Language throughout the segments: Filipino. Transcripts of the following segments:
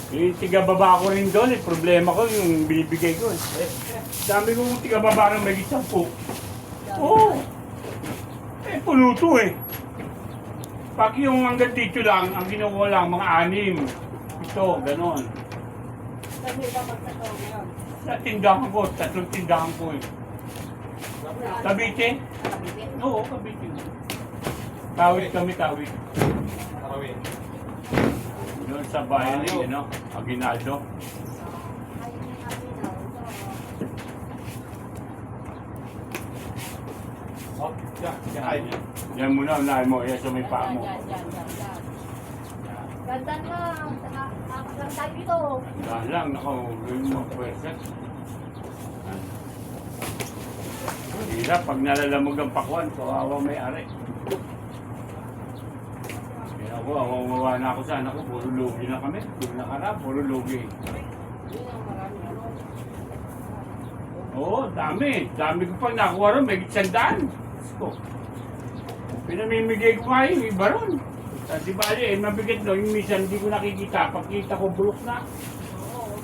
Yung tiga-baba ko rin doon, problema ko yung binibigay ko. Dami kong tiga-baba ng may 10. Oo. Puno to eh. Pag yung hanggang dito lang, ang kinukuha lang, mga 6. Ito, ganon. Kasi iba magkataw ngayon. Sa tindahan ko, 3 tindahan ko eh. Cavite? Oo, Cavite. Tawid kami, tawid. Tarawin. Doon sa bayan ni, Aguinaldo. Oh, yan. Yan muna, unahin mo. Yan sa may paa mo. Yan. Ganda lang. Nakakasang tayo dito. Dahil lang, gawin mo ang pwersa. Hirap, pag nalalamog ang pakwan, kawawa may ari. Kaya ako, awawa na ako sa anak ko, puro lugi na kami. Puro nakarap, puro lugi. Oo, dami. Dami ko pag nakuha ron, may 100. Ko. Pinamimigay ko nga yung iba ron. Di bali, mabigat no, yung minsan hindi ko nakikita. Pagkita ko, bulok na. Oo.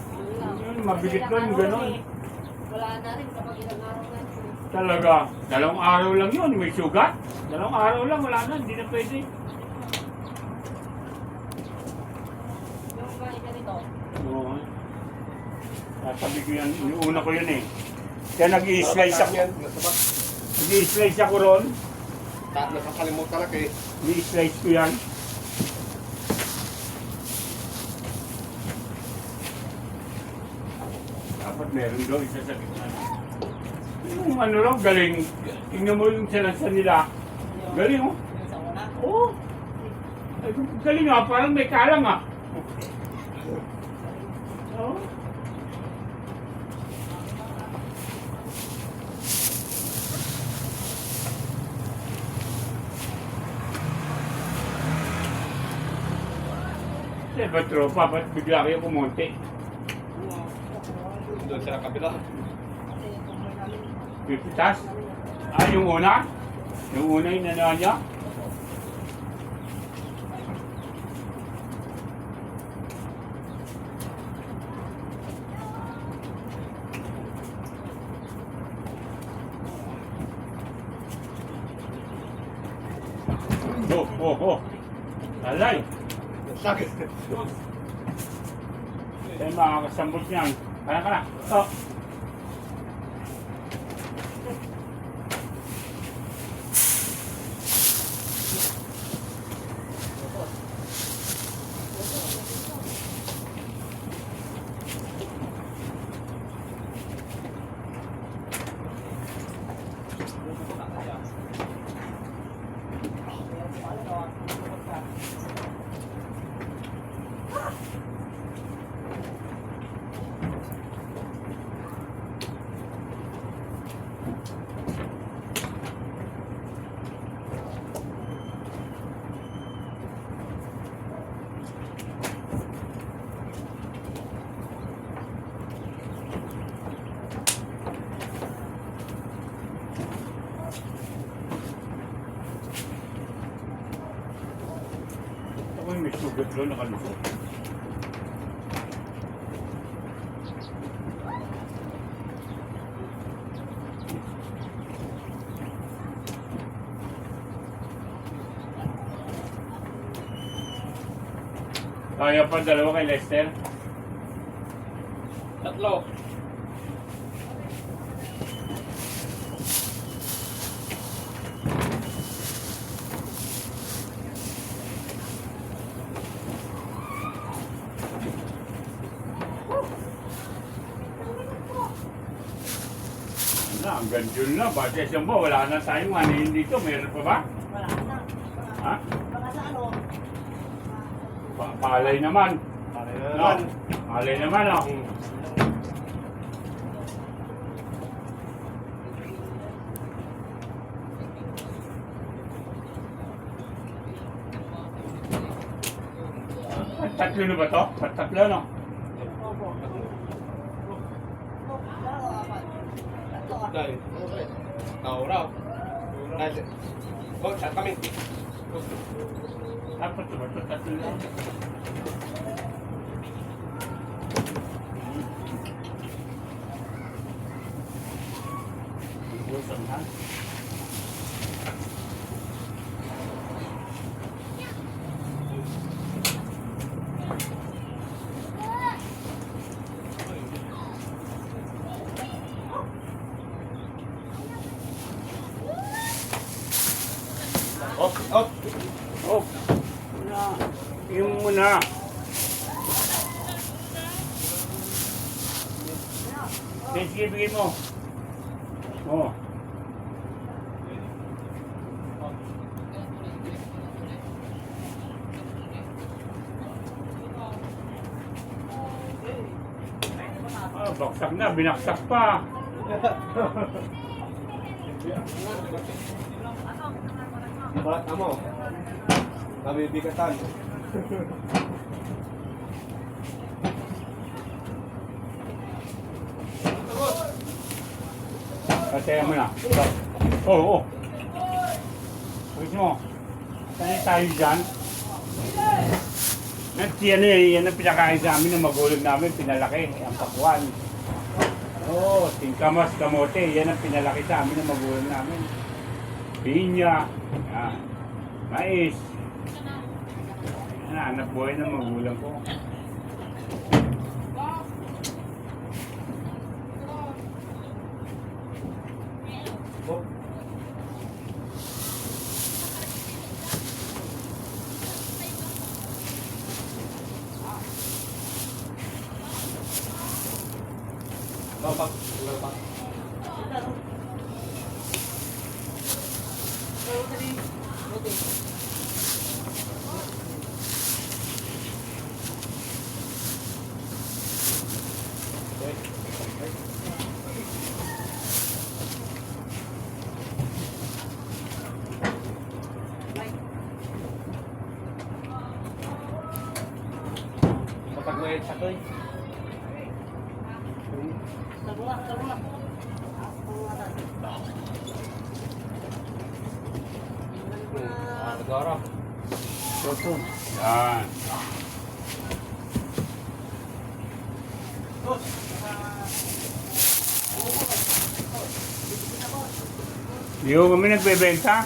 Yun, mabigat ron, gano'n. Wala na rin kapag ilang araw na. Talaga, 2 araw lang yun, may sugat. 2 araw lang, wala na, hindi na pwede. Yung kain ka nito. Oo. Sasabi ko yan, una ko yun eh. Kaya nag-i-slice ako. Nag-i-slice ako ron. Nakakalimutan lang eh. Nag-i-slice ko yan. Dapat meron daw isa sa gitna. Yung ano lang, galing. Tingnan mo yung sinansa nila. Galing oh. Yung sa una. Oo. Ay, galing ah, parang may kalang ah. Oo. Eh, ba't tropa? Ba't bigla kayo pumunti? Doon sa kabila. Pipitas? Ah, yung una? Yung una yung nanahan niya? Oh. Alay! Sakit. Tayo makakasambot niyan. Kaya ka na. Oh. Ako yung may sugat doon nakalusot. Kaya pa 2 kay Lester? 3. Na, hanggang June na. Bakit siyang ba? Wala na tayong anihin dito. Meron pa ba? Wala na. Ha? Baka sa ano? Palay naman. Palay na No? naman. Palay naman, oh. Tatlo na ba to? Tatlo, no? Opo. Dalawa, apat. Tatlo, ah. Dahil. Raw. Dahil. Oh, chat kami. Dapat ba ito? Tatlo lang. Gusto na. Op, op. Oh, muna. Yung muna. Sige, bigay mo. Oh. Ah, baksak na, binaksak pa. Ba't mo? Nabibigatan. Kaya mo na. Oo, oo. Pagkis mo. Saan tayo dyan? Yan yan ang pinakain sa amin ng magulang namin, pinalaki, ang pakuan. Oo, tingkamas, kamote, yan ang pinalaki sa amin ng magulang namin. Pinya, yan. Mais. Yan, anak buhay ng magulang ko. Op. Lopak, lopak. Kapag may sakoy. Sabula, sabula. Negara. Toto. Yan. Di ko kami nagbebenta.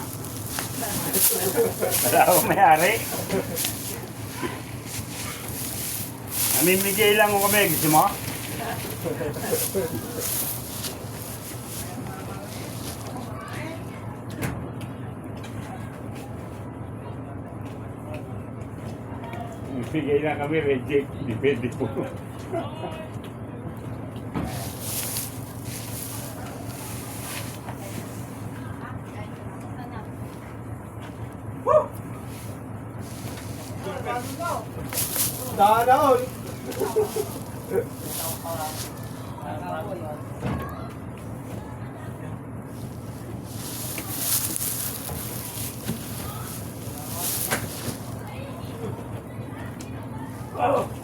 Wala akong may-ari. Namimigay lang ko kami. Gusto mo? Bigay lang kami, reject. Depende po. Danaon. Oh.